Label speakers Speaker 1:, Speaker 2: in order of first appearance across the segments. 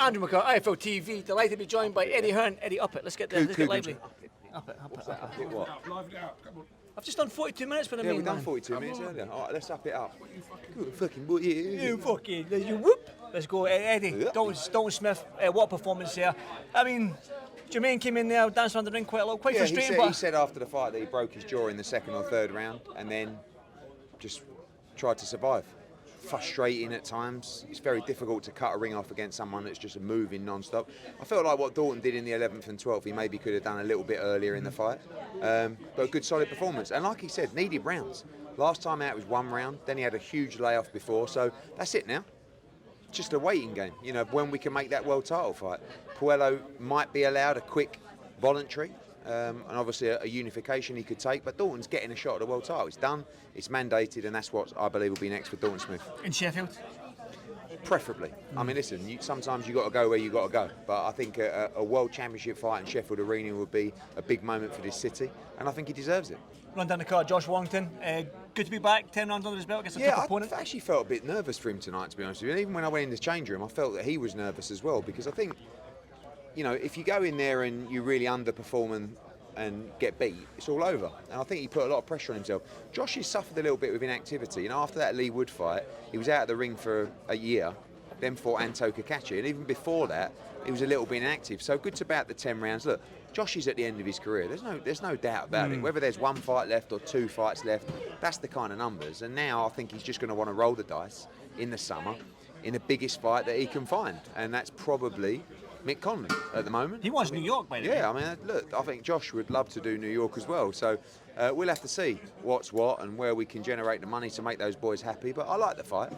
Speaker 1: Andrew McCart, iFLTV. Delighted to be joined by Eddie Hearn. Eddie, up it. Let's get lively. Up it.
Speaker 2: What?
Speaker 1: I've just done 42 minutes with him.
Speaker 2: Yeah, we've done 42 minutes earlier. All right, let's up it up. Good fucking boy.
Speaker 1: You fucking, you whoop. Let's go, Eddie.
Speaker 2: Yeah.
Speaker 1: Dalton Smith, what a performance there. I mean, Jermaine came in there, danced around the ring quite a lot, quite frustrating.
Speaker 2: He said after the fight that he broke his jaw in the second or third round and then just tried to survive. Frustrating at times. It's very difficult to cut a ring off against someone that's just moving non-stop. I felt like what Dalton did in the 11th and 12th, he maybe could have done a little bit earlier in the fight. But a good solid performance. And like he said, needed rounds. Last time out was 1 round, then he had a huge layoff before, so that's it now. Just a waiting game, you know, when we can make that world title fight. Puello might be allowed a quick voluntary, and obviously a unification he could take, but Dalton's getting a shot at the world title. It's done, it's mandated, and that's what I believe will be next for Dalton Smith.
Speaker 1: In Sheffield?
Speaker 2: Preferably. I mean, listen, sometimes you've got to go where you've got to go, but I think a world championship fight in Sheffield Arena would be a big moment for this city, and I think he deserves it.
Speaker 1: Run down the card, Josh Warrington. Good to be back, 10 rounds under his belt against a tough opponent.
Speaker 2: I actually felt a bit nervous for him tonight, to be honest with you. And even when I went in the change room, I felt that he was nervous as well, because I think, you know, if you go in there and you really underperform and get beat, it's all over. And I think he put a lot of pressure on himself. Josh has suffered a little bit with inactivity. You know, after that Lee Wood fight, he was out of the ring for a year, then fought Anto Kakachi, and even before that, he was a little bit inactive. So good to about the 10 rounds. Look, Josh is at the end of his career. There's no doubt about it. Whether there's 1 fight left or 2 fights left, that's the kind of numbers. And now I think he's just going to want to roll the dice in the summer in the biggest fight that he can find, and that's probably Mick Conley at the moment.
Speaker 1: He wants New York, by the way.
Speaker 2: Yeah, I mean, look, I think Josh would love to do New York as well. So we'll have to see what's what and where we can generate the money to make those boys happy. But I like the fight.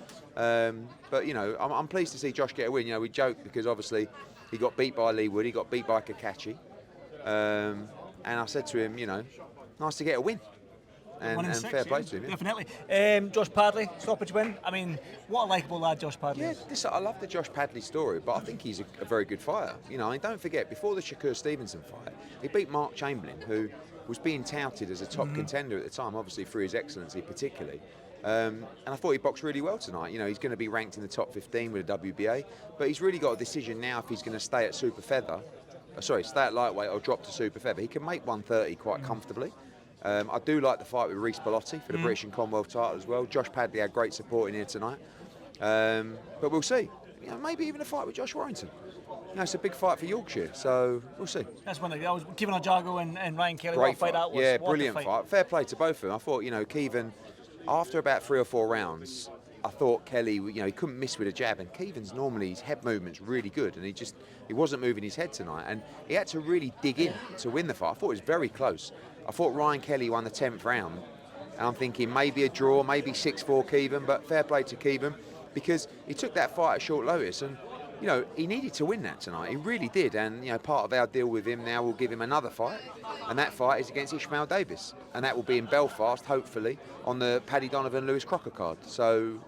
Speaker 2: But, you know, I'm pleased to see Josh get a win. You know, we joke because obviously he got beat by Lee Wood, he got beat by Kakachi. And I said to him, you know, nice to get a win. And fair play to him. Yeah.
Speaker 1: Definitely. Josh Padley, stoppage win. I mean, what a likeable lad Josh Padley is.
Speaker 2: I love the Josh Padley story, but I think he's a very good fighter. You know, and don't forget, before the Shakur Stevenson fight, he beat Mark Chamberlain, who was being touted as a top contender at the time, obviously through his excellency particularly. And I thought he boxed really well tonight. You know, he's going to be ranked in the top 15 with the WBA, but he's really got a decision now if he's going to stay at stay at lightweight or drop to super feather. He can make 130 quite comfortably. I do like the fight with Reece Bellotti for the British and Commonwealth title as well. Josh Padley had great support in here tonight. But we'll see. You know, maybe even a fight with Josh Warrington. You know, it's a big fight for Yorkshire, so we'll see.
Speaker 1: That's one of the Kevin Ojago and Ryan Kelly.
Speaker 2: Great
Speaker 1: what fight that was.
Speaker 2: Yeah, brilliant fight. Fair play to both of them. I thought, you know, Kevin, after about 3 or 4 rounds, I thought Kelly, you know, he couldn't miss with a jab, and Keevan's normally, his head movement's really good, and he wasn't moving his head tonight, and he had to really dig in to win the fight. I thought it was very close. I thought Ryan Kelly won the 10th round, and I'm thinking maybe a draw, maybe 6-4 Keevan, but fair play to Keevan, because he took that fight at short notice, and, you know, he needed to win that tonight. He really did, and, you know, part of our deal with him now will give him another fight, and that fight is against Ishmael Davis, and that will be in Belfast, hopefully, on the Paddy Donovan Lewis Crocker card. So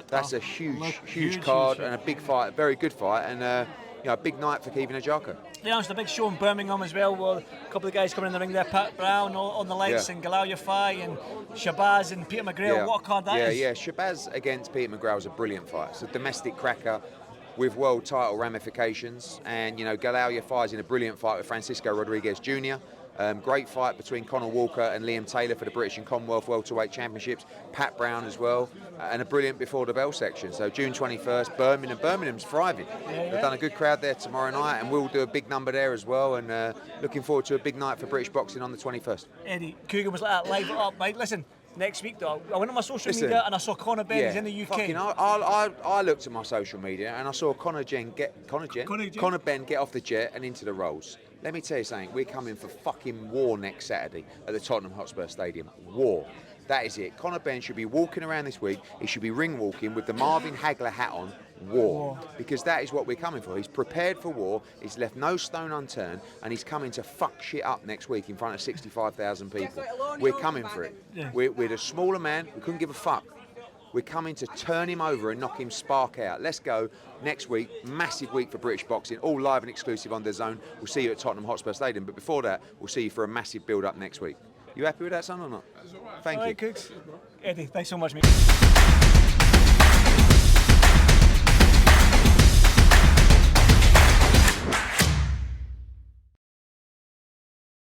Speaker 2: that's a huge card and a big fight, a very good fight, and you know, a big night for Kevin Ojago.
Speaker 1: They announced a big show in Birmingham as well, with a couple of guys coming in the ring there, Pat Brown on the lights, and Galal Yafai and Shabazz and Peter McGrail. What a card that is. Yeah, Shabazz
Speaker 2: against Peter McGrail is a brilliant fight. It's a domestic cracker with world title ramifications, and, you know, Galal Yafai is in a brilliant fight with Francisco Rodriguez Jr. Great fight between Conor Walker and Liam Taylor for the British and Commonwealth Welterweight Championships. Pat Brown as well, and a brilliant before the bell section. So June 21st, Birmingham. Birmingham's thriving. They've done a good crowd there tomorrow night, and we'll do a big number there as well. And looking forward to a big night for British boxing on the 21st.
Speaker 1: Eddie, Coogan was like that, live it up, right? Listen, next week though, I went on my social media and I saw Conor Benn. He's in the UK.
Speaker 2: I looked at my social media and I saw Conor Benn get off the jet and into the rolls. Let me tell you something, we're coming for fucking war next Saturday at the Tottenham Hotspur Stadium. War. That is it. Conor Benn should be walking around this week. He should be ring walking with the Marvin Hagler hat on. War. Because that is what we're coming for. He's prepared for war. He's left no stone unturned, and he's coming to fuck shit up next week in front of 65,000 people. We're coming for it.
Speaker 1: Yeah.
Speaker 2: We're the smaller man. We couldn't give a fuck. We're coming to turn him over and knock him spark out. Let's go next week. Massive week for British boxing. All live and exclusive on DAZN. We'll see you at Tottenham Hotspur Stadium. But before that, we'll see you for a massive build-up next week. You happy with that, son, or not? Thank you.
Speaker 1: Cooks. Eddie, thanks so much, mate.